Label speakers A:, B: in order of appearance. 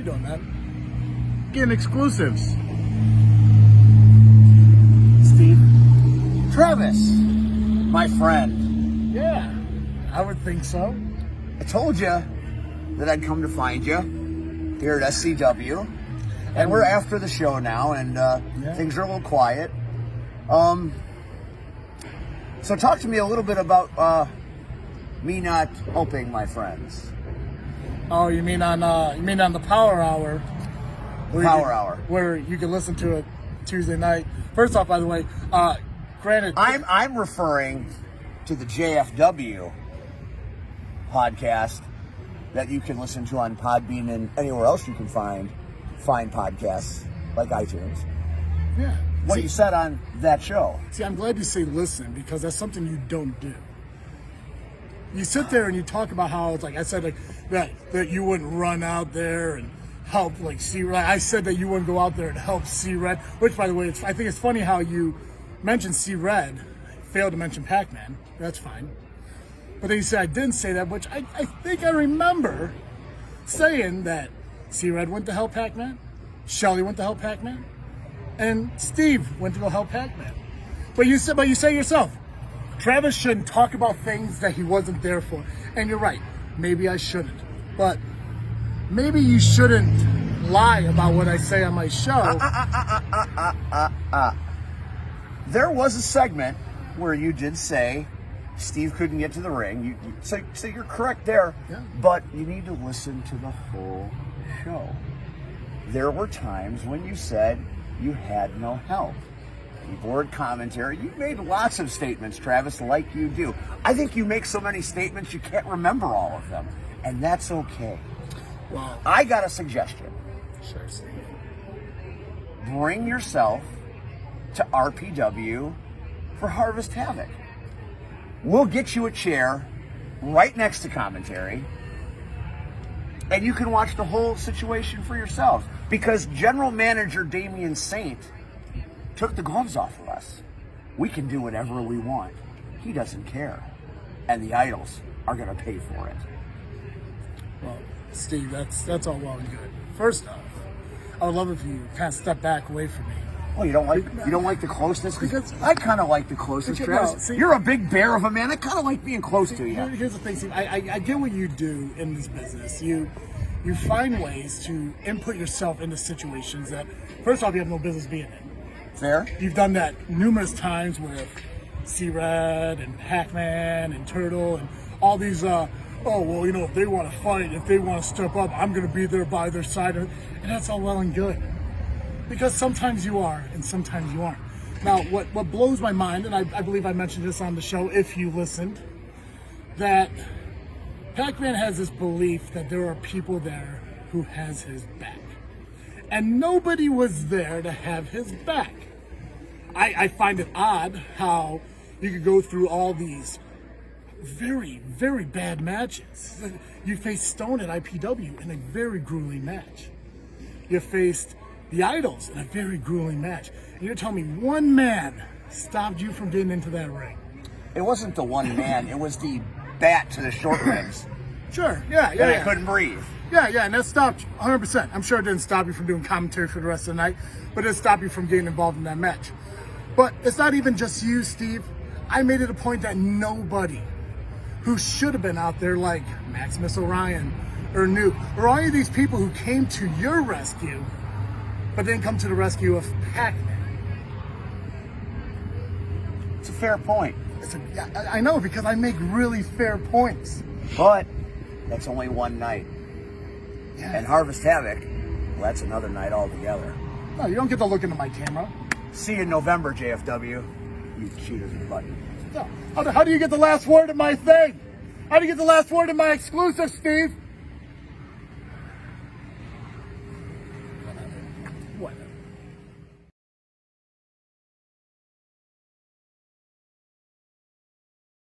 A: you doing, man? Getting exclusives. Steve.
B: Travis, my friend.
A: Yeah, I would think so.
B: I told you that I'd come to find you here at SCW. And we're after the show now, and things are a little quiet. So talk to me a little bit about me not helping my friends.
A: Oh, you mean on the Power Hour?
B: Where
A: you can listen to it Tuesday night. First off, by the way, granted,
B: I'm referring to the JFW podcast that you can listen to on Podbean and anywhere else you can find podcasts like iTunes.
A: Yeah.
B: What you said on that show.
A: See, I'm glad you say listen, because that's something you don't do. You sit there and you talk about how it's like I said, like that you wouldn't run out there and help like C-Red. I said that you wouldn't go out there and help C-Red, which, by the way, I think it's funny how you mentioned C-Red, failed to mention Pacman. That's fine. But then you said I didn't say that, which I think I remember saying that C-Red went to help Pacman, Shelly went to help Pacman, and Steve went to go help Pacman. But you say yourself, Travis shouldn't talk about things that he wasn't there for. And you're right, maybe I shouldn't. But maybe you shouldn't lie about what I say on my show.
B: There was a segment where you did say Steve couldn't get to the ring. So you're correct there,
A: yeah.
B: But you need to listen to the whole show. There were times when you said you had no help. Keyboard commentary. You made lots of statements, Travis, like you do. I think you make so many statements you can't remember all of them, and that's okay.
A: Well,
B: I got a suggestion.
A: Sure, Steve.
B: Bring yourself to RPW for Harvest Havoc. We'll get you a chair right next to commentary, and you can watch the whole situation for yourselves, because General Manager Damian Saint took the gloves off of us. We can do whatever we want. He doesn't care. And the idols are going to pay for it.
A: Well, Steve, that's all well and good. First off, I would love if you kind of step back away from me.
B: Oh, you don't like the closeness?
A: Because
B: I kind of like the closeness, Travis.
A: No, see,
B: you're a big bear of a man. I kind of like being close to you.
A: Here's the thing, Steve. I get what you do in this business. You find ways to input yourself into situations that, first off, you have no business being in.
B: Fair?
A: You've done that numerous times with C-Red and Pacman and Turtle and all these, if they want to fight, if they want to step up, I'm going to be there by their side. And that's all well and good. Because sometimes you are and sometimes you aren't. Now, what blows my mind, and I believe I mentioned this on the show if you listened, that Pacman has this belief that there are people there who has his back. And nobody was there to have his back. I find it odd how you could go through all these very, very bad matches. You faced Stone at IPW in a very grueling match. You faced the Idols in a very grueling match. And you're telling me one man stopped you from getting into that ring.
B: It wasn't the one man. It was the bat to the short ribs.
A: Sure, yeah.
B: I couldn't breathe.
A: Yeah, and that stopped you 100%. I'm sure it didn't stop you from doing commentary for the rest of the night, but it stopped you from getting involved in that match. But it's not even just you, Steve. I made it a point that nobody who should have been out there, like Maximus Orion or Nuke, or any of these people who came to your rescue, but didn't come to the rescue of Pacman.
B: It's a fair point.
A: I know, because I make really fair points.
B: But that's only one night.
A: Yeah.
B: And Harvest Havoc, well, that's another night altogether.
A: No, you don't get to look into my camera.
B: See you in November, JFW. You cheaters and button.
A: No. How do you get the last word in my thing? How do you get the last word in my exclusive, Steve?